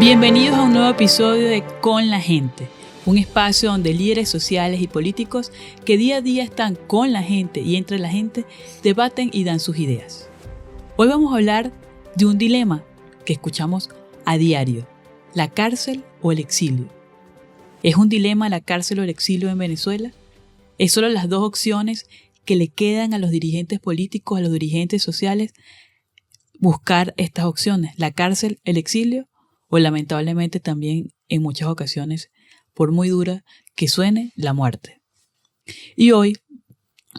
Bienvenidos a un nuevo episodio de Con la Gente, un espacio donde líderes sociales y políticos que día a día están con la gente y entre la gente debaten y dan sus ideas. Hoy vamos a hablar de un dilema que escuchamos a diario: la cárcel o el exilio. ¿Es un dilema la cárcel o el exilio en Venezuela? ¿Es solo las dos opciones que le quedan a los dirigentes políticos, a los dirigentes sociales, buscar estas opciones, la cárcel, el exilio? O lamentablemente también en muchas ocasiones, por muy dura que suene, la muerte. Y hoy,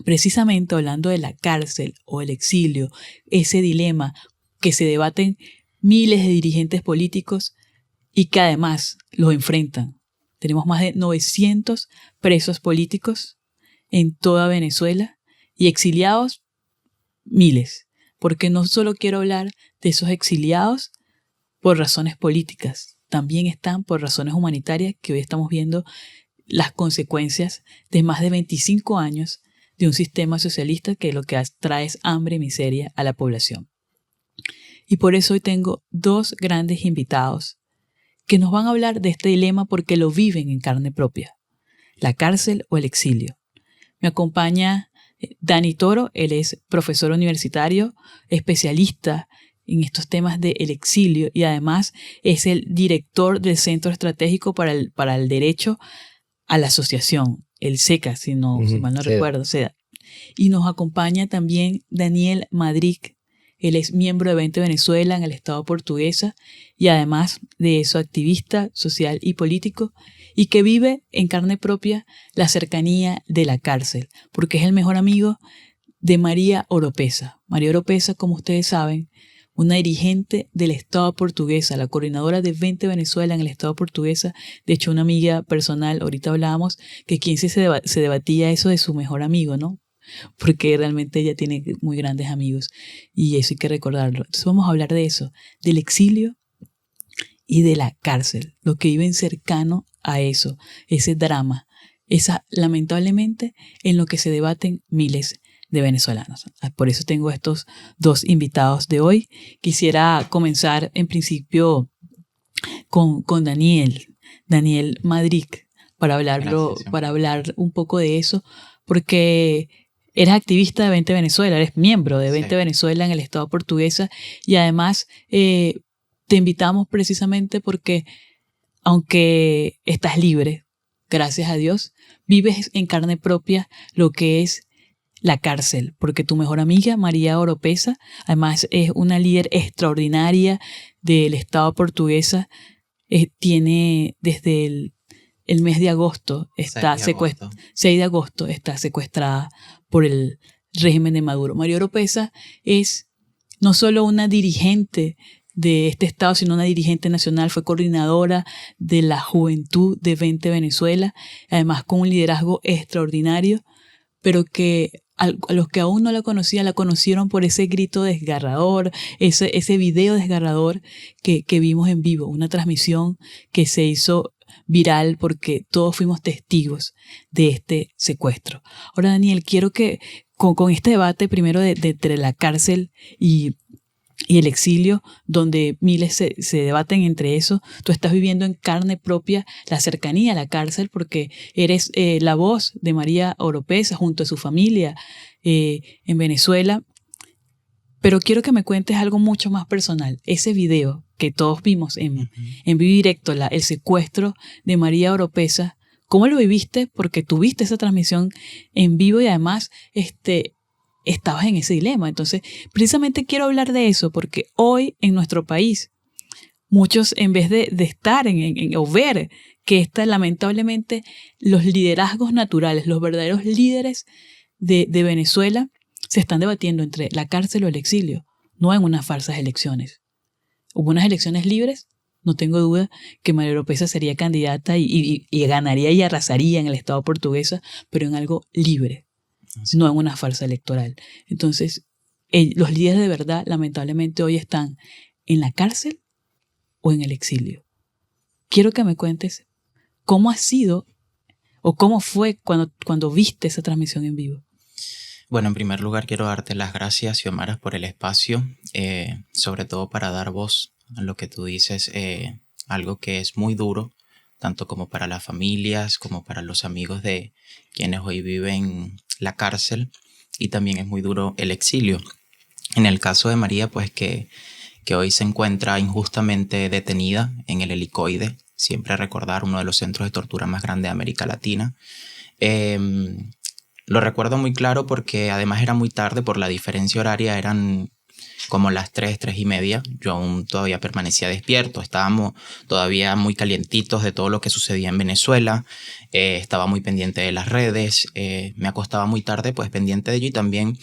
precisamente hablando de la cárcel o el exilio, ese dilema que se debaten miles de dirigentes políticos y que además los enfrentan. Tenemos más de 900 presos políticos en toda Venezuela y exiliados miles, porque no solo quiero hablar de esos exiliados por razones políticas, también están por razones humanitarias, que hoy estamos viendo las consecuencias de más de 25 años de un sistema socialista que lo que trae es hambre y miseria a la población. Y por eso hoy tengo dos grandes invitados que nos van a hablar de este dilema porque lo viven en carne propia: la cárcel o el exilio. Me acompaña Dani Toro. Él es profesor universitario, especialista en estos temas del exilio y además es el director del Centro Estratégico para el Derecho a la Asociación, el SECA, si mal no recuerdo. SEDA. Y nos acompaña también Daniel Madrid. Él es miembro de 20 Venezuela en el Estado portuguesa y además de eso activista social y político, y que vive en carne propia la cercanía de la cárcel, porque es el mejor amigo de María Oropesa. María Oropesa, como ustedes saben, una dirigente del Estado portuguesa, la coordinadora de 20 Venezuela en el Estado portuguesa. De hecho, una amiga personal, ahorita hablábamos, que quien se debatía eso de su mejor amigo, ¿no? Porque realmente ella tiene muy grandes amigos y eso hay que recordarlo. Entonces vamos a hablar de eso, del exilio y de la cárcel, lo que viven cercano a eso, ese drama, lamentablemente en lo que se debaten miles de venezolanos. Por eso tengo estos dos invitados de hoy. Quisiera comenzar en principio con Daniel Madrid, para hablar un poco de eso, porque eres activista de 20 Venezuela, eres miembro de 20 Venezuela en el Estado portuguesa y además te invitamos precisamente porque aunque estás libre, gracias a Dios, vives en carne propia lo que es la cárcel, porque tu mejor amiga, María Oropesa, además es una líder extraordinaria del Estado portuguesa, tiene desde el mes de agosto, 6 de agosto, está secuestrada por el régimen de Maduro. María Oropesa es no solo una dirigente de este estado, sino una dirigente nacional, fue coordinadora de la juventud de 20 Venezuela, además con un liderazgo extraordinario, pero que a los que aún no la conocían, la conocieron por ese grito desgarrador, ese video desgarrador que vimos en vivo, una transmisión que se hizo viral porque todos fuimos testigos de este secuestro. Ahora, Daniel, quiero que con este debate primero de entre la cárcel y el exilio, donde miles se debaten entre eso, tú estás viviendo en carne propia la cercanía a la cárcel porque eres la voz de María Oropesa junto a su familia en Venezuela. Pero quiero que me cuentes algo mucho más personal. Ese video que todos vimos en vivo directo, el secuestro de María Oropesa, ¿cómo lo viviste? Porque tuviste esa transmisión en vivo y además estabas en ese dilema. Entonces, precisamente quiero hablar de eso porque hoy en nuestro país, muchos en vez de estar o ver que lamentablemente los liderazgos naturales, los verdaderos líderes de Venezuela, se están debatiendo entre la cárcel o el exilio, no en unas falsas elecciones. Hubo unas elecciones libres, no tengo duda que María Oropesa sería candidata y ganaría y arrasaría en el Estado portuguesa, pero en algo libre. No en una farsa electoral. Entonces, los líderes de verdad, lamentablemente, hoy están en la cárcel o en el exilio. Quiero que me cuentes cómo ha sido o cómo fue cuando viste esa transmisión en vivo. Bueno, en primer lugar quiero darte las gracias, Xiomara, por el espacio, sobre todo para dar voz a lo que tú dices, algo que es muy duro, tanto como para las familias, como para los amigos de quienes hoy viven la cárcel, y también es muy duro el exilio. En el caso de María, pues que hoy se encuentra injustamente detenida en el Helicoide, siempre recordar uno de los centros de tortura más grandes de América Latina. Lo recuerdo muy claro porque además era muy tarde, por la diferencia horaria eran como las 3:30. Yo aún todavía permanecía despierto, estábamos todavía muy calientitos de todo lo que sucedía en Venezuela, estaba muy pendiente de las redes, me acostaba muy tarde pues pendiente de ello y también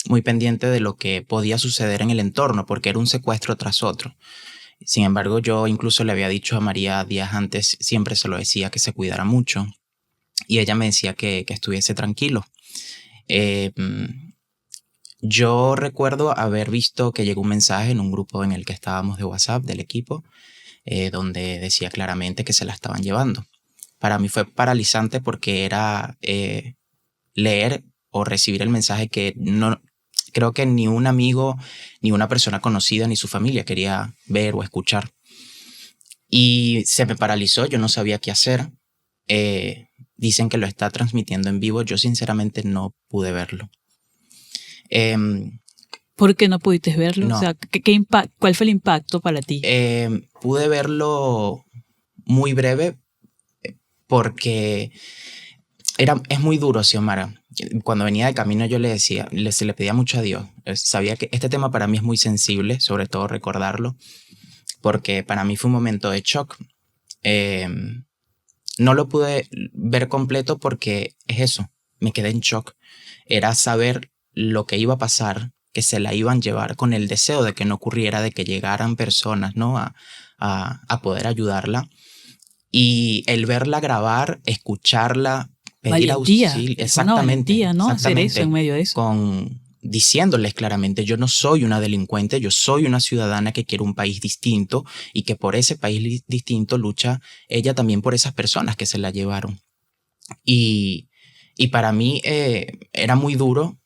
muy pendiente de lo que podía suceder en el entorno, porque era un secuestro tras otro. Sin embargo, yo incluso le había dicho a María días antes, siempre se lo decía, que se cuidara mucho, y ella me decía que estuviese tranquilo. Yo recuerdo haber visto que llegó un mensaje en un grupo en el que estábamos de WhatsApp del equipo, donde decía claramente que se la estaban llevando. Para mí fue paralizante porque era leer o recibir el mensaje que no creo que ni un amigo, ni una persona conocida, ni su familia quería ver o escuchar. Y se me paralizó, yo no sabía qué hacer. Dicen que lo está transmitiendo en vivo, yo sinceramente no pude verlo. ¿Por qué no pudiste verlo? No. O sea, ¿cuál fue el impacto para ti? Pude verlo muy breve porque es muy duro, Xiomara. Cuando venía de camino yo se le pedía mucho a Dios. Sabía que este tema para mí es muy sensible, sobre todo recordarlo, porque para mí fue un momento de shock. No lo pude ver completo porque es eso, me quedé en shock. Era saber lo que iba a pasar, que se la iban a llevar, con el deseo de que no ocurriera, de que llegaran personas, ¿no? a poder ayudarla. Y el verla grabar, escucharla, pedir auxilio. Exactamente. Valentía, ¿no? Hacer eso en medio de eso. Diciéndoles claramente, yo no soy una delincuente, yo soy una ciudadana que quiere un país distinto y que por ese país distinto lucha ella también por esas personas que se la llevaron. Y para mí era muy duro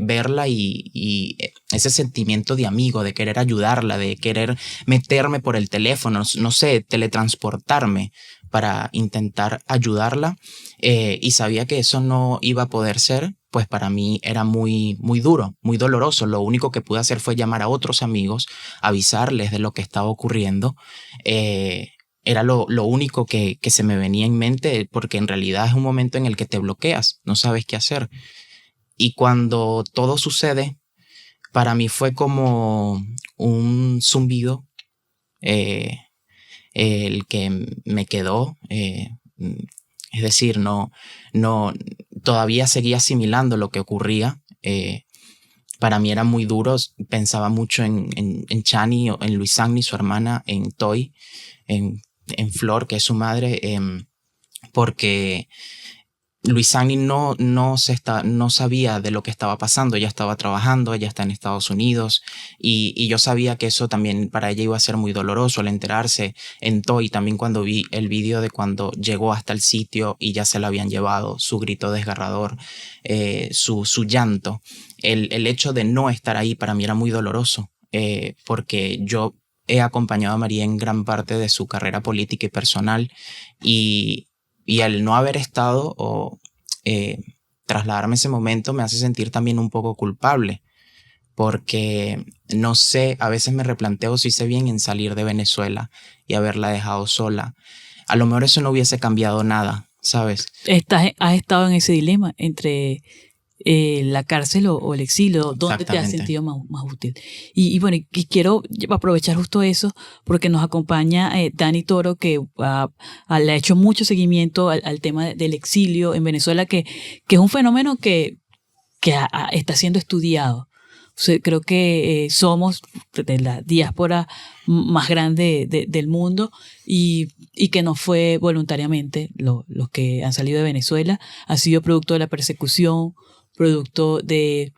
verla y ese sentimiento de amigo, de querer ayudarla, de querer meterme por el teléfono, no sé, teletransportarme para intentar ayudarla, y sabía que eso no iba a poder ser, pues para mí era muy, muy duro, muy doloroso. Lo único que pude hacer fue llamar a otros amigos, avisarles de lo que estaba ocurriendo. Era lo único que se me venía en mente, porque en realidad es un momento en el que te bloqueas, no sabes qué hacer. Y cuando todo sucede, para mí fue como un zumbido, el que me quedó. Es decir, no, todavía seguía asimilando lo que ocurría. Para mí era muy duro. Pensaba mucho en Chani, en Luisagni, su hermana, en Toy, en Flor, que es su madre, porque Luisagni no sabía de lo que estaba pasando. Ella estaba trabajando, ella está en Estados Unidos, y yo sabía que eso también para ella iba a ser muy doloroso al enterarse. En Toy también, cuando vi el video de cuando llegó hasta el sitio y ya se la habían llevado, su grito desgarrador, su llanto, el hecho de no estar ahí para mí era muy doloroso, porque yo he acompañado a María en gran parte de su carrera política y personal, y el no haber estado o trasladarme ese momento me hace sentir también un poco culpable, porque no sé, a veces me replanteo si hice bien en salir de Venezuela y haberla dejado sola. A lo mejor eso no hubiese cambiado nada, ¿sabes? Has estado en ese dilema entre la cárcel o el exilio. ¿Dónde te has sentido más útil? Y bueno, y quiero aprovechar justo eso porque nos acompaña Dani Toro, que le ha hecho mucho seguimiento al tema del exilio en Venezuela, que es un fenómeno que está siendo estudiado. O sea, creo que somos de la diáspora más grande del mundo, y que no fue voluntariamente los que han salido de Venezuela. Ha sido producto de la persecución, producto de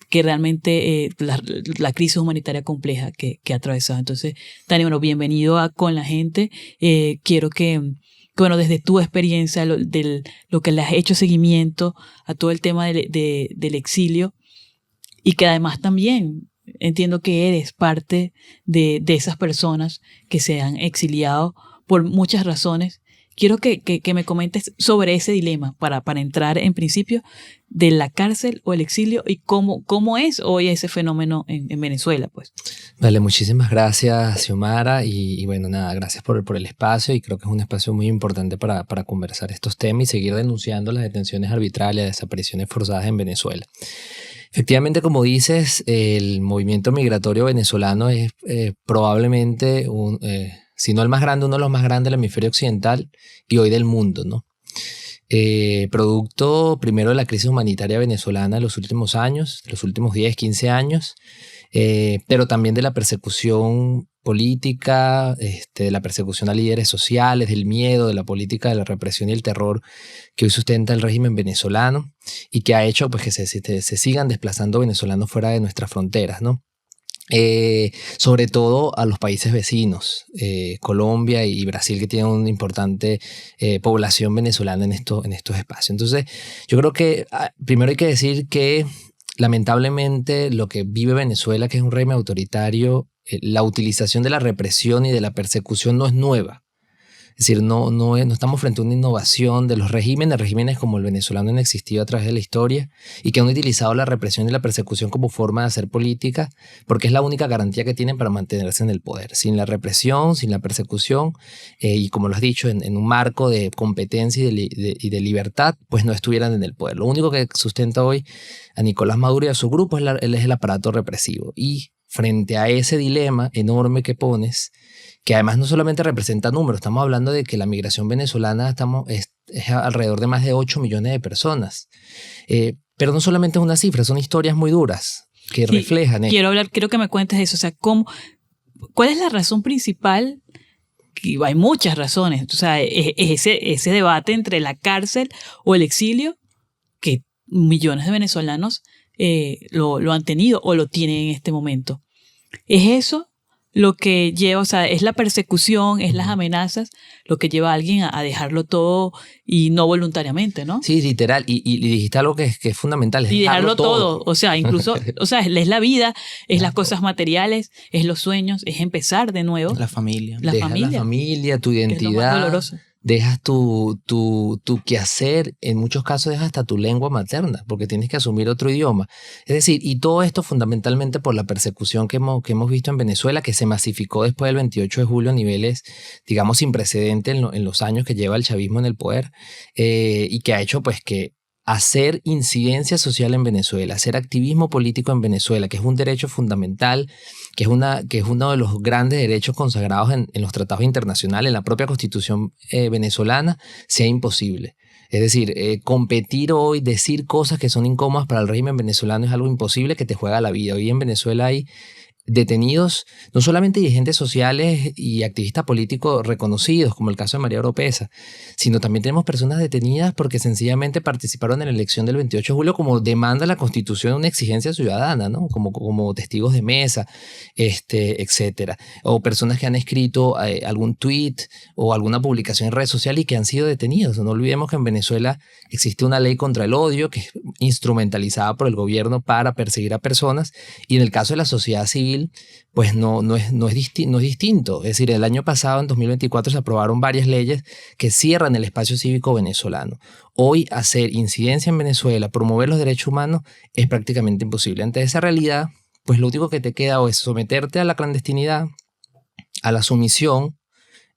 que realmente la crisis humanitaria compleja que ha atravesado. Entonces, Dani, bueno, bienvenido a Con la Gente. Quiero que bueno, desde tu experiencia, lo que le has hecho seguimiento a todo el tema del exilio, y que además también entiendo que eres parte de esas personas que se han exiliado por muchas razones. Quiero que me comentes sobre ese dilema para entrar en principio de la cárcel o el exilio y cómo es hoy ese fenómeno en Venezuela, pues. Vale, muchísimas gracias, Xiomara, y bueno, nada, gracias por el espacio, y creo que es un espacio muy importante para conversar estos temas y seguir denunciando las detenciones arbitrarias, desapariciones forzadas en Venezuela. Efectivamente, como dices, el movimiento migratorio venezolano es probablemente si no el más grande, uno de los más grandes del hemisferio occidental y hoy del mundo, ¿no? Producto primero de la crisis humanitaria venezolana de los últimos años, los últimos 10, 15 años, pero también de la persecución política, de la persecución a líderes sociales, del miedo, de la política de la represión y el terror que hoy sustenta el régimen venezolano y que ha hecho pues, que se sigan desplazando venezolanos fuera de nuestras fronteras, ¿no? Sobre todo a los países vecinos, Colombia y Brasil, que tienen una importante población venezolana en estos espacios. Entonces, yo creo que primero hay que decir que lamentablemente lo que vive Venezuela, que es un régimen autoritario, la utilización de la represión y de la persecución no es nueva. Es decir, no estamos frente a una innovación de los regímenes como el venezolano han existido a través de la historia y que han utilizado la represión y la persecución como forma de hacer política, porque es la única garantía que tienen para mantenerse en el poder. Sin la represión, sin la persecución, y como lo has dicho, en un marco de competencia y de libertad, pues no estuvieran en el poder. Lo único que sustenta hoy a Nicolás Maduro y a su grupo es el aparato represivo. Y frente a ese dilema enorme que pones, que además no solamente representa números, estamos hablando de que la migración venezolana es alrededor de más de 8 millones de personas. Pero no solamente es una cifra, son historias muy duras que reflejan. Quiero que me cuentes eso, o sea, ¿cuál es la razón principal? Hay muchas razones, o sea, ese debate entre la cárcel o el exilio, que millones de venezolanos lo han tenido o lo tienen en este momento. ¿Es eso lo que lleva, o sea, es la persecución, es las amenazas, lo que lleva a alguien a dejarlo todo y no voluntariamente, ¿no? Sí, literal, y dijiste algo que es fundamental, es y dejarlo todo, o sea, incluso, o sea, es la vida, es las cosas materiales, es los sueños, es empezar de nuevo. La familia. La familia, tu identidad. Que es lo más doloroso. Dejas tu quehacer, en muchos casos dejas hasta tu lengua materna, porque tienes que asumir otro idioma. Es decir, y todo esto fundamentalmente por la persecución que hemos visto en Venezuela, que se masificó después del 28 de julio a niveles, digamos, sin precedente en los años que lleva el chavismo en el poder, y que ha hecho pues que hacer incidencia social en Venezuela, hacer activismo político en Venezuela, que es un derecho fundamental, que es uno de los grandes derechos consagrados en los tratados internacionales, en la propia constitución venezolana, sea imposible. Es decir, competir hoy, decir cosas que son incómodas para el régimen venezolano es algo imposible que te juega la vida. Hoy en Venezuela hay detenidos, no solamente dirigentes sociales y activistas políticos reconocidos, como el caso de María Oropesa, sino también tenemos personas detenidas porque sencillamente participaron en la elección del 28 de julio como demanda la Constitución, una exigencia ciudadana, ¿no? Como testigos de mesa, etcétera. O personas que han escrito algún tweet o alguna publicación en redes sociales y que han sido detenidos. No olvidemos que en Venezuela existe una ley contra el odio que es instrumentalizada por el gobierno para perseguir a personas, y en el caso de la sociedad civil, pues no es distinto. Es decir, el año pasado, en 2024, se aprobaron varias leyes que cierran el espacio cívico venezolano. Hoy hacer incidencia en Venezuela, promover los derechos humanos, es prácticamente imposible. Ante esa realidad, pues lo único que te queda o es someterte a la clandestinidad, a la sumisión,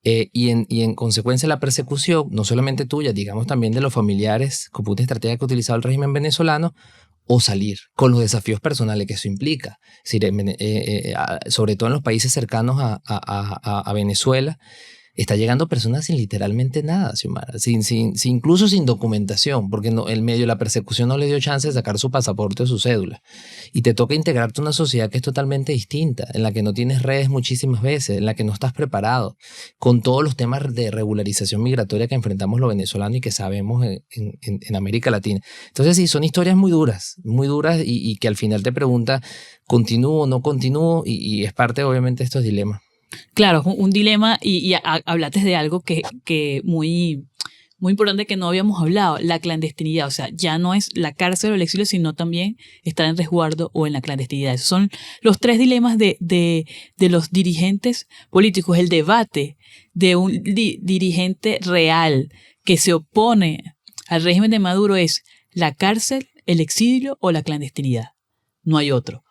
y en consecuencia la persecución, no solamente tuya, digamos también de los familiares, como una estrategia que ha utilizado el régimen venezolano, o salir con los desafíos personales que eso implica. Es decir, sobre todo en los países cercanos a Venezuela, está llegando personas sin literalmente nada, Xiomara, incluso sin documentación, porque el medio de la persecución no le dio chance de sacar su pasaporte o su cédula. Y te toca integrarte a una sociedad que es totalmente distinta, en la que no tienes redes muchísimas veces, en la que no estás preparado, con todos los temas de regularización migratoria que enfrentamos los venezolanos y que sabemos en América Latina. Entonces sí, son historias muy duras y que al final te pregunta, ¿continúo o no continúo? Y es parte obviamente de estos dilemas. Claro, un dilema y hablaste de algo que muy, muy importante que no habíamos hablado, la clandestinidad. O sea, ya no es la cárcel o el exilio, sino también estar en resguardo o en la clandestinidad. Esos son los tres dilemas de los dirigentes políticos. El debate de un dirigente real que se opone al régimen de Maduro es la cárcel, el exilio o la clandestinidad. No hay otro.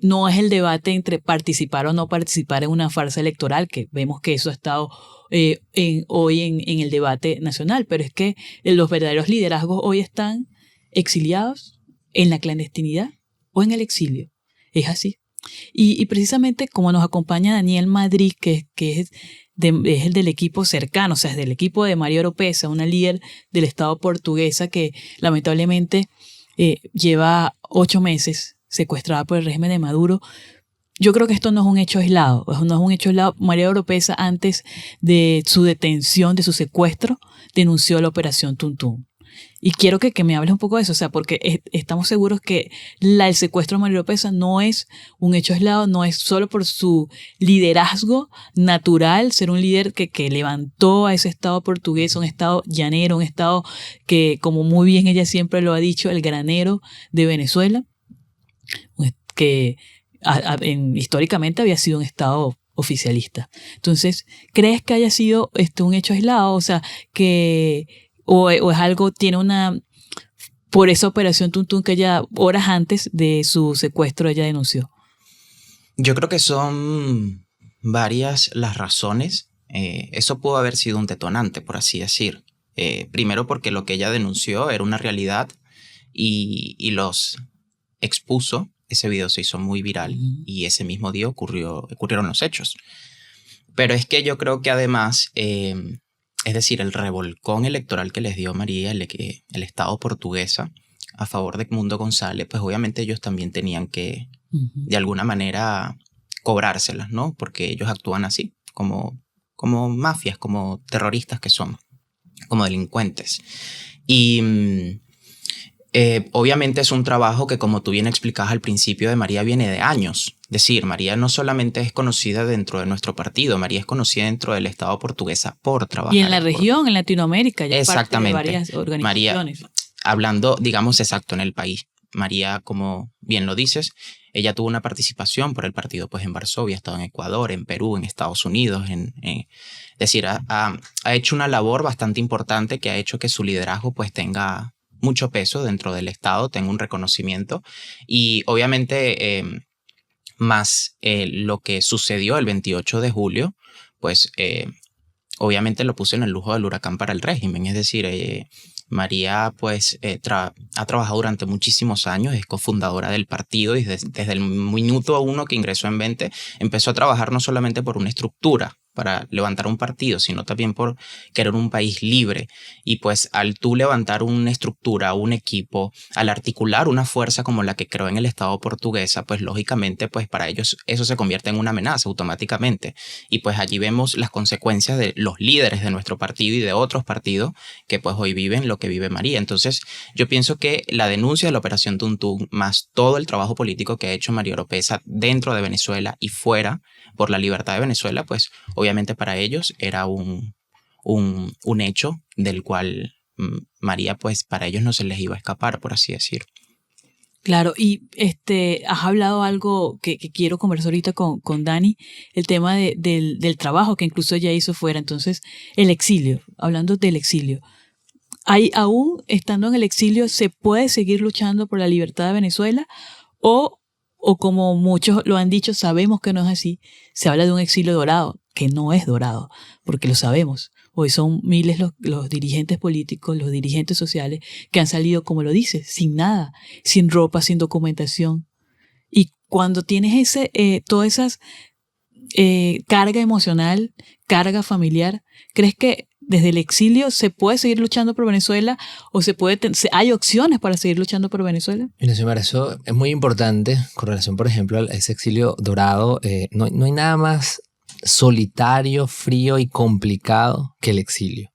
No es el debate entre participar o no participar en una farsa electoral, que vemos que eso ha estado hoy en el debate nacional, pero es que los verdaderos liderazgos hoy están exiliados en la clandestinidad o en el exilio. Es así. Y precisamente como nos acompaña Daniel Madrid, que es el del equipo cercano, o sea, es del equipo de María Oropesa, una líder del Estado portuguesa que lamentablemente lleva 8 meses secuestrada por el régimen de Maduro. Yo creo que esto no es un hecho aislado. No es un hecho aislado. María Oropesa, antes de su detención, de su secuestro, denunció la operación Tuntún. Y quiero que me hables un poco de eso, o sea, porque estamos seguros que el secuestro de María Oropesa no es un hecho aislado, no es solo por su liderazgo natural, ser un líder que levantó a ese Estado portugués, un Estado llanero, un Estado que, como muy bien ella siempre lo ha dicho, el granero de Venezuela, que históricamente había sido un Estado oficialista. Entonces, ¿crees que haya sido un hecho aislado? O sea, o es algo, por esa operación Tuntún que ella, horas antes de su secuestro, ella denunció? Yo creo que son varias las razones. Eso pudo haber sido un detonante, por así decir. Primero porque lo que ella denunció era una realidad y los expuso. Ese video se hizo muy viral y ese mismo día ocurrieron los hechos. Pero es que yo creo que además, es decir, el revolcón electoral que les dio María, el Estado portuguesa, a favor de Edmundo González, pues obviamente ellos también tenían que, de alguna manera, cobrárselas, ¿no? Porque ellos actúan así, como mafias, como terroristas que son, como delincuentes. Y obviamente es un trabajo que, como tú bien explicabas al principio, de María viene de años. Es decir, María no solamente es conocida dentro de nuestro partido, María es conocida dentro del Estado portuguesa por trabajar. Y en la región, en Latinoamérica, ya exactamente. Parte de varias organizaciones. María, hablando, digamos, exacto, en el país. María, como bien lo dices, ella tuvo una participación por el partido pues en Varsovia, ha estado en Ecuador, en Perú, en Estados Unidos. Es decir, ha hecho una labor bastante importante que ha hecho que su liderazgo pues tenga mucho peso dentro del Estado, tenga un reconocimiento. Y obviamente, más lo que sucedió el 28 de julio, pues obviamente lo puso en el lujo del huracán para el régimen. Es decir, María pues ha trabajado durante muchísimos años, es cofundadora del partido y desde el minuto 1 que ingresó en 20 empezó a trabajar no solamente por una estructura para levantar un partido, sino también por querer un país libre. Y pues al tú levantar una estructura, un equipo, al articular una fuerza como la que creó en el Estado portuguesa, pues lógicamente pues para ellos eso se convierte en una amenaza automáticamente. Y pues allí vemos las consecuencias de los líderes de nuestro partido y de otros partidos que pues hoy viven lo que vive María. Entonces yo pienso que la denuncia de la Operación Tuntún, más todo el trabajo político que ha hecho María Oropesa dentro de Venezuela y fuera por la libertad de Venezuela, pues obviamente para ellos era un hecho del cual María, pues para ellos no se les iba a escapar, por así decir. Claro, y has hablado algo que quiero conversar ahorita con Dani, el tema del trabajo que incluso ella hizo fuera. Entonces, el exilio, hablando del exilio. Aún estando en el exilio, ¿se puede seguir luchando por la libertad de Venezuela? O como muchos lo han dicho, sabemos que no es así. Se habla de un exilio dorado, que no es dorado, porque lo sabemos. Hoy son miles los dirigentes políticos, los dirigentes sociales que han salido, como lo dices, sin nada, sin ropa, sin documentación. Y cuando tienes todas esas carga emocional, carga familiar, ¿crees que desde el exilio se puede seguir luchando por Venezuela o hay opciones para seguir luchando por Venezuela? Mira, Xiomara, eso es muy importante con relación, por ejemplo, a ese exilio dorado. No hay nada más solitario, frío y complicado que el exilio.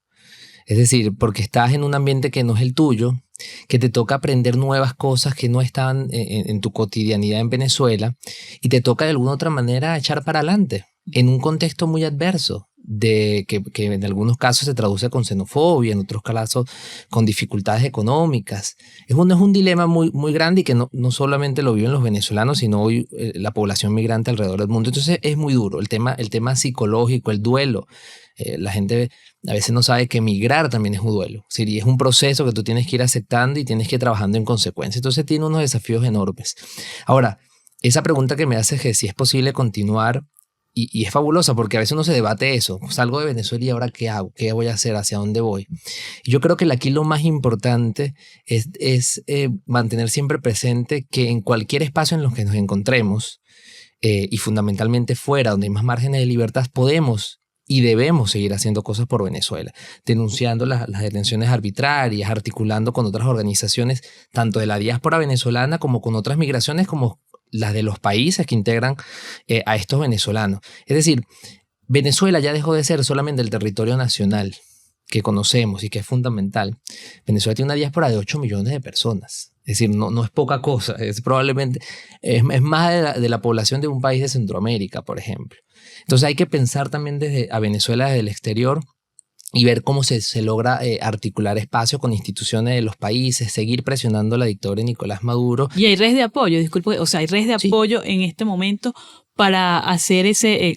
Es decir, porque estás en un ambiente que no es el tuyo, que te toca aprender nuevas cosas que no estaban en tu cotidianidad en Venezuela y te toca de alguna otra manera echar para adelante en un contexto muy adverso, que en algunos casos se traduce con xenofobia, en otros casos con dificultades económicas. Es un dilema muy, muy grande y que no solamente lo viven los venezolanos, sino hoy la población migrante alrededor del mundo. Entonces es muy duro el tema psicológico, el duelo. La gente a veces no sabe que emigrar también es un duelo. Y es un proceso que tú tienes que ir aceptando y tienes que ir trabajando en consecuencia. Entonces tiene unos desafíos enormes. Ahora, esa pregunta que me haces es que si es posible continuar, y es fabulosa porque a veces uno se debate eso. Salgo de Venezuela y ahora ¿qué hago? ¿Qué voy a hacer? ¿Hacia dónde voy? Y yo creo que aquí lo más importante es mantener siempre presente que en cualquier espacio en los que nos encontremos, y fundamentalmente fuera, donde hay más márgenes de libertad, podemos y debemos seguir haciendo cosas por Venezuela, denunciando las detenciones arbitrarias, articulando con otras organizaciones, tanto de la diáspora venezolana como con otras migraciones, como las de los países que integran a estos venezolanos. Es decir, Venezuela ya dejó de ser solamente el territorio nacional que conocemos y que es fundamental. Venezuela tiene una diáspora de 8 millones de personas. Es decir, no es poca cosa. Es probablemente es más de la población de un país de Centroamérica, por ejemplo. Entonces hay que pensar también a Venezuela desde el exterior y ver cómo se logra articular espacios con instituciones de los países, seguir presionando a la dictadura de Nicolás Maduro. Y hay redes de apoyo, disculpe, o sea, hay redes de apoyo en este momento para hacer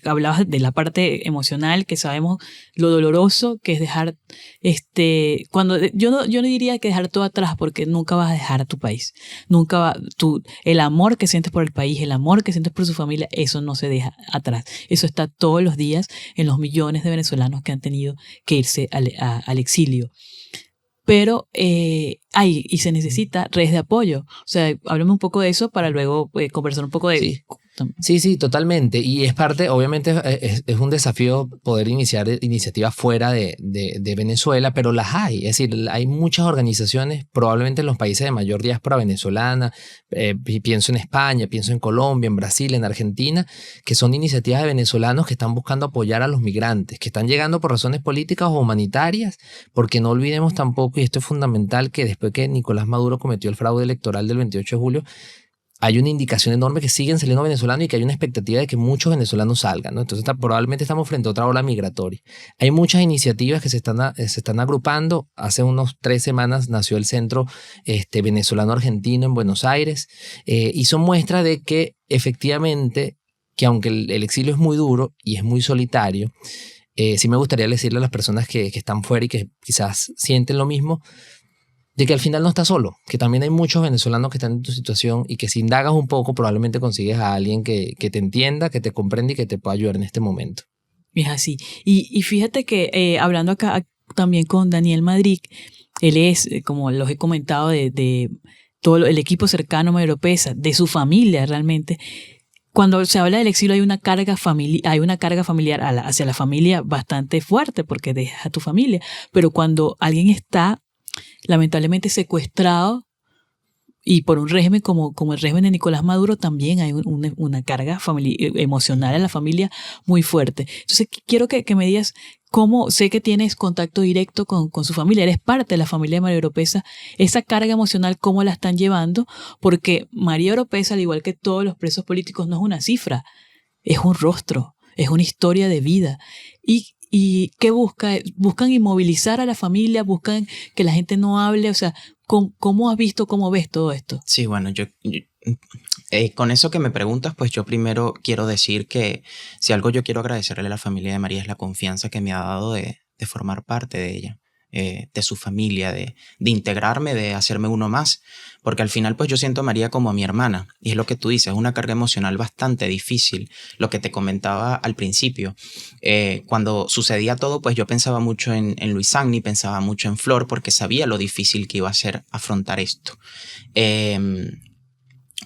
hablabas de la parte emocional, que sabemos lo doloroso que es dejar, yo no diría que dejar todo atrás, porque nunca vas a dejar a tu país, el amor que sientes por el país, el amor que sientes por su familia, eso no se deja atrás, eso está todos los días en los millones de venezolanos que han tenido que irse al exilio. Pero y se necesita redes de apoyo. O sea, háblame un poco de eso para luego conversar un poco de... Sí. Sí, totalmente. Y es parte, obviamente, es un desafío poder iniciar iniciativas fuera de Venezuela, pero las hay. Es decir, hay muchas organizaciones, probablemente en los países de mayor diáspora venezolana, pienso en España, pienso en Colombia, en Brasil, en Argentina, que son iniciativas de venezolanos que están buscando apoyar a los migrantes, que están llegando por razones políticas o humanitarias, porque no olvidemos tampoco, y esto es fundamental, que después que Nicolás Maduro cometió el fraude electoral del 28 de julio, hay una indicación enorme que siguen saliendo venezolanos y que hay una expectativa de que muchos venezolanos salgan, ¿no? Entonces probablemente estamos frente a otra ola migratoria. Hay muchas iniciativas que se están agrupando. Hace unos 3 semanas nació el Centro Venezolano-Argentino en Buenos Aires, y son muestras de que efectivamente, que aunque el exilio es muy duro y es muy solitario, sí me gustaría decirle a las personas que están fuera y que quizás sienten lo mismo, de que al final no estás solo, que también hay muchos venezolanos que están en tu situación y que si indagas un poco probablemente consigues a alguien que te entienda, que te comprende y que te pueda ayudar en este momento. Es así. Y fíjate que hablando acá también con Daniel Madrid, él es, como los he comentado, de todo el equipo cercano a María Oropesa, de su familia realmente. Cuando se habla del exilio hay una carga familiar hacia la familia bastante fuerte porque dejas a tu familia, pero cuando alguien está lamentablemente secuestrado y por un régimen como el régimen de Nicolás Maduro, también hay una carga emocional a la familia muy fuerte. Entonces quiero que me digas cómo, sé que tienes contacto directo con su familia, eres parte de la familia de María Oropesa, esa carga emocional, ¿cómo la están llevando? Porque María Oropesa, al igual que todos los presos políticos, no es una cifra, es un rostro, es una historia de vida. ¿Y qué buscan inmovilizar a la familia, buscan que la gente no hable? O sea, ¿cómo has visto, cómo ves todo esto? Sí, bueno, yo con eso que me preguntas, pues yo primero quiero decir que si algo yo quiero agradecerle a la familia de María es la confianza que me ha dado de formar parte de ella, de su familia, de integrarme, de hacerme uno más, porque al final pues yo siento a María como a mi hermana, y es lo que tú dices, es una carga emocional bastante difícil, lo que te comentaba al principio. Cuando sucedía todo, pues yo pensaba mucho en Luis Agni, pensaba mucho en Flor, porque sabía lo difícil que iba a ser afrontar esto.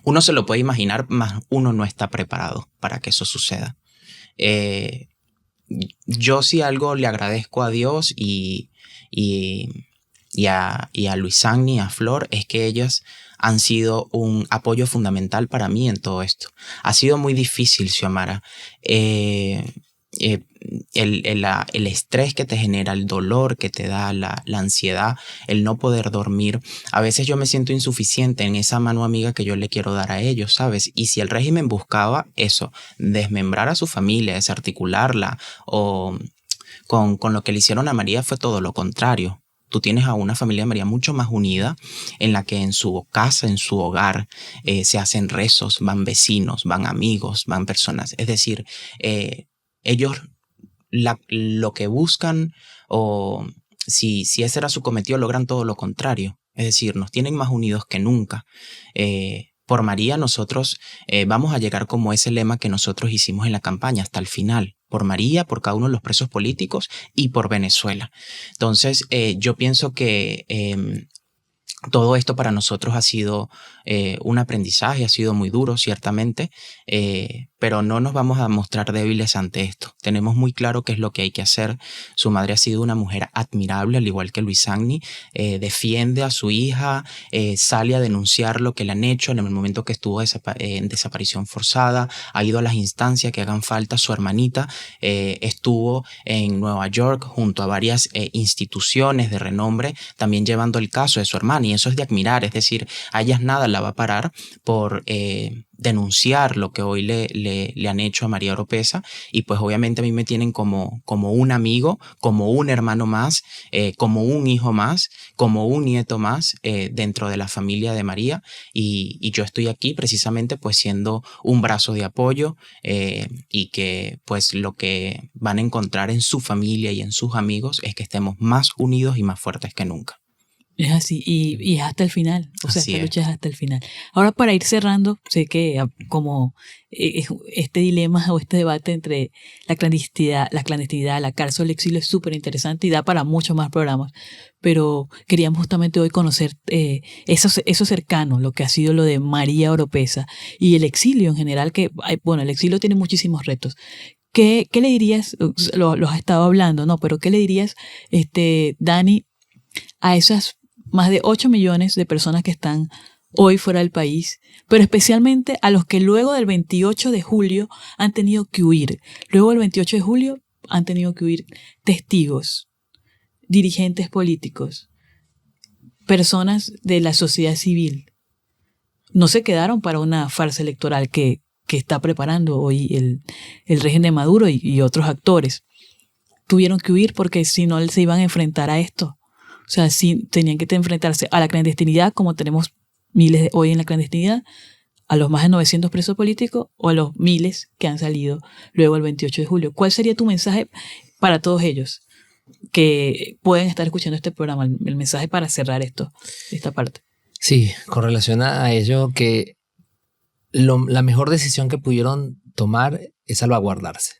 Uno se lo puede imaginar, mas uno no está preparado para que eso suceda. Yo sí algo le agradezco a Dios y a Luis Agni, a Flor, es que ellas han sido un apoyo fundamental para mí en todo esto. Ha sido muy difícil, Xiomara. El estrés que te genera, el dolor que te da, la ansiedad, el no poder dormir. A veces yo me siento insuficiente en esa mano amiga que yo le quiero dar a ellos, ¿sabes? Y si el régimen buscaba eso, desmembrar a su familia, desarticularla o con lo que le hicieron a María fue todo lo contrario. Tú tienes a una familia de María mucho más unida, en la que en su casa, en su hogar, se hacen rezos, van vecinos, van amigos, van personas. Es decir, ellos lo que buscan, o si ese era su cometido, logran todo lo contrario. Es decir, nos tienen más unidos que nunca. Por María nosotros vamos a llegar como ese lema que nosotros hicimos en la campaña hasta el final. Por María, por cada uno de los presos políticos y por Venezuela. Entonces, yo pienso que todo esto para nosotros ha sido un aprendizaje, ha sido muy duro, ciertamente, pero no nos vamos a mostrar débiles ante esto. Tenemos muy claro qué es lo que hay que hacer. Su madre ha sido una mujer admirable, al igual que Luis Agni, defiende a su hija, sale a denunciar lo que le han hecho en el momento que estuvo en desaparición forzada, ha ido a las instancias que hagan falta. Su hermanita estuvo en Nueva York junto a varias instituciones de renombre, también llevando el caso de su hermana, y eso es de admirar. Es decir, a ellas nada la va a parar por denunciar lo que hoy le han hecho a María Oropesa, y pues obviamente a mí me tienen como un amigo, como un hermano más, como un hijo más, como un nieto más dentro de la familia de María, y yo estoy aquí precisamente pues siendo un brazo de apoyo, y que pues lo que van a encontrar en su familia y en sus amigos es que estemos más unidos y más fuertes que nunca. Es así, y es hasta el final, o sea, Así esta es. lucha es hasta el final. Ahora, para ir cerrando, sé que como este dilema o este debate entre la clandestinidad, la cárcel, el exilio es súper interesante y da para muchos más programas, pero queríamos justamente hoy conocer eso cercano, lo que ha sido lo de María Oropesa y el exilio en general, que, bueno, el exilio tiene muchísimos retos. ¿Qué le dirías, lo has estado hablando, ¿no? Pero ¿qué le dirías, Dani, a esas más de 8 millones de personas que están hoy fuera del país, pero especialmente a los que luego del 28 de julio han tenido que huir? Luego del 28 de julio han tenido que huir testigos, dirigentes políticos, personas de la sociedad civil. No se quedaron para una farsa electoral que está preparando hoy el régimen de Maduro y otros actores. Tuvieron que huir porque si no se iban a enfrentar a esto. O sea, sí tenían que enfrentarse a la clandestinidad, como tenemos miles hoy en la clandestinidad, a los más de 900 presos políticos o a los miles que han salido luego del 28 de julio. ¿Cuál sería tu mensaje para todos ellos que pueden estar escuchando este programa? El mensaje para cerrar esta parte. Sí, con relación a ello, que la mejor decisión que pudieron tomar es salvaguardarse.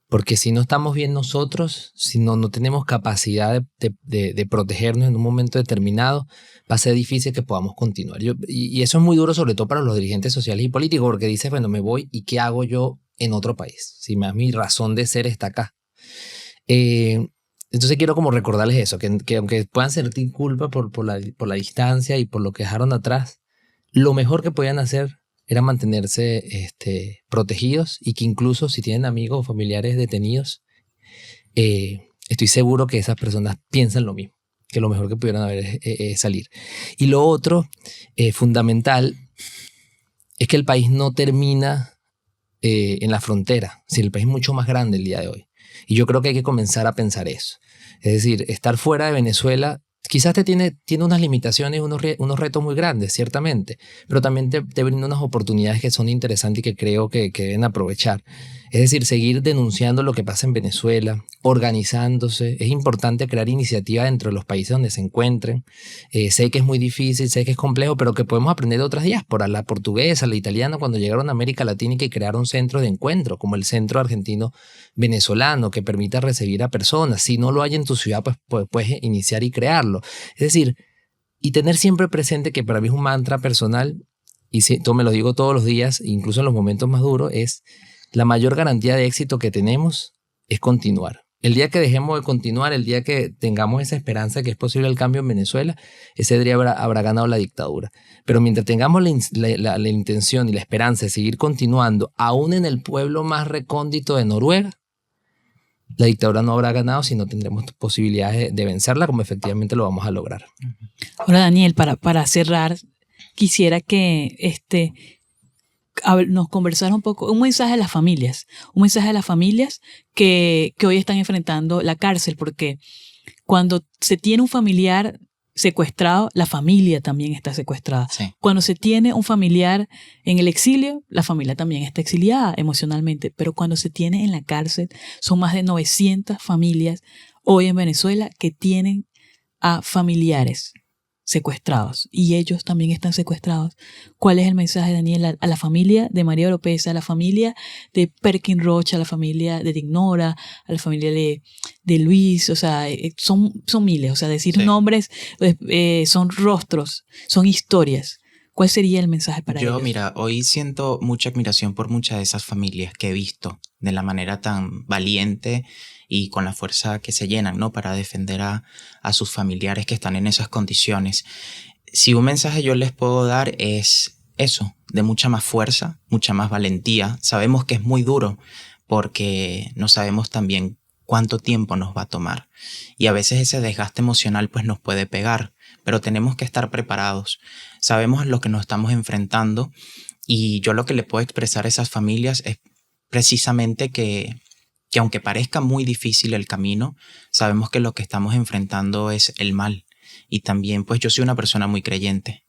Porque si no estamos bien nosotros, si no tenemos capacidad de protegernos en un momento determinado, va a ser difícil que podamos continuar. Y eso es muy duro, sobre todo para los dirigentes sociales y políticos, porque dices, bueno, me voy y ¿qué hago yo en otro país? Si más mi razón de ser está acá. Entonces quiero como recordarles eso, que aunque puedan sentir culpa por la distancia y por lo que dejaron atrás, lo mejor que podían hacer era mantenerse protegidos, y que incluso si tienen amigos o familiares detenidos, estoy seguro que esas personas piensan lo mismo, que lo mejor que pudieran haber es salir. Y lo otro fundamental es que el país no termina en la frontera. Si el país es mucho más grande el día de hoy. Y yo creo que hay que comenzar a pensar eso. Es decir, estar fuera de Venezuela quizás tiene unas limitaciones, unos retos muy grandes, ciertamente, pero también te brinda unas oportunidades que son interesantes y que creo que deben aprovechar. Es decir, seguir denunciando lo que pasa en Venezuela, organizándose. Es importante crear iniciativas dentro de los países donde se encuentren. Sé que es muy difícil, sé que es complejo, pero que podemos aprender de otras diásporas, la portuguesa, la italiana, cuando llegaron a América Latina y que crearon centros de encuentro, como el Centro Argentino Venezolano, que permita recibir a personas. Si no lo hay en tu ciudad, pues puedes iniciar y crearlo. Es decir, y tener siempre presente que para mí es un mantra personal, y esto me lo digo todos los días, incluso en los momentos más duros, es la mayor garantía de éxito que tenemos es continuar. El día que dejemos de continuar, el día que tengamos esa esperanza de que es posible el cambio en Venezuela, ese día habrá ganado la dictadura. Pero mientras tengamos la intención y la esperanza de seguir continuando, aún en el pueblo más recóndito de Noruega, la dictadura no habrá ganado si no tendremos posibilidades de vencerla, como efectivamente lo vamos a lograr. Ahora, Daniel, para cerrar, quisiera que nos conversara un poco, un mensaje a las familias que hoy están enfrentando la cárcel, porque cuando se tiene un familiar secuestrado, la familia también está secuestrada. Sí. Cuando se tiene un familiar en el exilio, la familia también está exiliada emocionalmente. Pero cuando se tiene en la cárcel, son más de 900 familias hoy en Venezuela que tienen a familiares secuestrados y ellos también están secuestrados. ¿Cuál es el mensaje, Daniel, a la familia de María Oropesa, a la familia de Perkin Rocha, a la familia de Dignora, a la familia de Luis? O sea, son miles, o sea, decir Sí. nombres son rostros, son historias. ¿Cuál sería el mensaje para ellos? Yo, mira, hoy siento mucha admiración por muchas de esas familias que he visto de la manera tan valiente y con la fuerza que se llenan, ¿no? Para defender a sus familiares que están en esas condiciones. Si un mensaje yo les puedo dar es eso, de mucha más fuerza, mucha más valentía. Sabemos que es muy duro porque no sabemos también cuánto tiempo nos va a tomar. Y a veces ese desgaste emocional pues nos puede pegar, pero tenemos que estar preparados. Sabemos lo que nos estamos enfrentando y yo lo que le puedo expresar a esas familias es precisamente que aunque parezca muy difícil el camino, sabemos que lo que estamos enfrentando es el mal. Y también pues yo soy una persona muy creyente.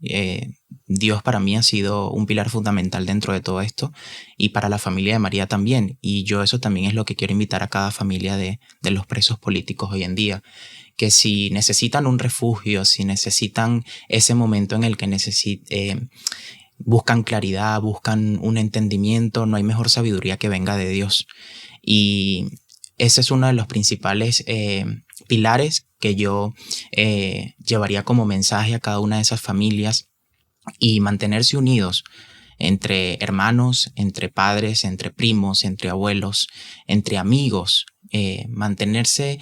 Dios para mí ha sido un pilar fundamental dentro de todo esto y para la familia de María también. Y yo eso también es lo que quiero invitar a cada familia de los presos políticos hoy en día. Que si necesitan un refugio, si necesitan ese momento en el que buscan claridad, buscan un entendimiento, no hay mejor sabiduría que venga de Dios. Y ese es uno de los principales pilares que yo llevaría como mensaje a cada una de esas familias y mantenerse unidos entre hermanos, entre padres, entre primos, entre abuelos, entre amigos, mantenerse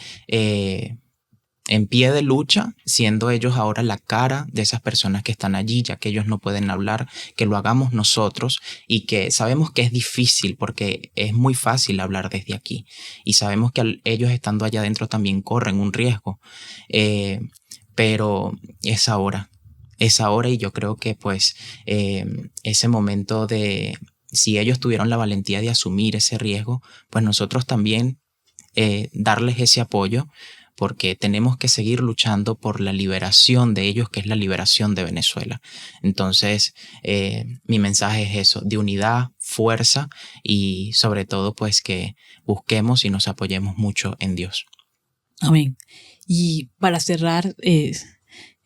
en pie de lucha, siendo ellos ahora la cara de esas personas que están allí, ya que ellos no pueden hablar, que lo hagamos nosotros y que sabemos que es difícil porque es muy fácil hablar desde aquí y sabemos que ellos estando allá adentro también corren un riesgo, pero es ahora y yo creo que pues ese momento de si ellos tuvieron la valentía de asumir ese riesgo, pues nosotros también darles ese apoyo, porque tenemos que seguir luchando por la liberación de ellos, que es la liberación de Venezuela. Entonces, mi mensaje es eso, de unidad, fuerza y sobre todo pues que busquemos y nos apoyemos mucho en Dios. Amén. Y para cerrar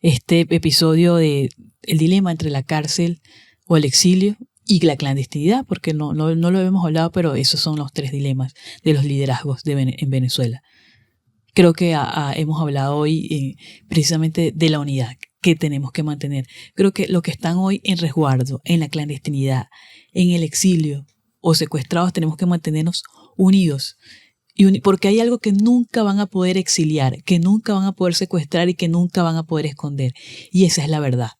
este episodio de el dilema entre la cárcel o el exilio y la clandestinidad, porque no lo habíamos hablado, pero esos son los 3 dilemas de los liderazgos en Venezuela. Creo que hemos hablado hoy precisamente de la unidad que tenemos que mantener. Creo que los que están hoy en resguardo, en la clandestinidad, en el exilio o secuestrados, tenemos que mantenernos unidos. Porque hay algo que nunca van a poder exiliar, que nunca van a poder secuestrar y que nunca van a poder esconder. Y esa es la verdad.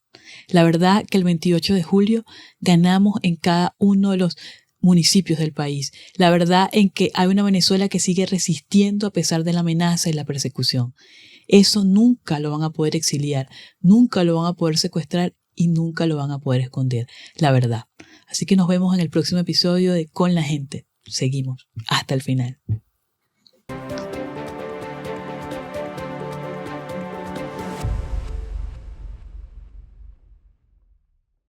La verdad que el 28 de julio ganamos en cada uno de los municipios del país. La verdad en que hay una Venezuela que sigue resistiendo a pesar de la amenaza y la persecución. Eso nunca lo van a poder exiliar, nunca lo van a poder secuestrar y nunca lo van a poder esconder. La verdad. Así que nos vemos en el próximo episodio de Con la Gente. Seguimos hasta el final.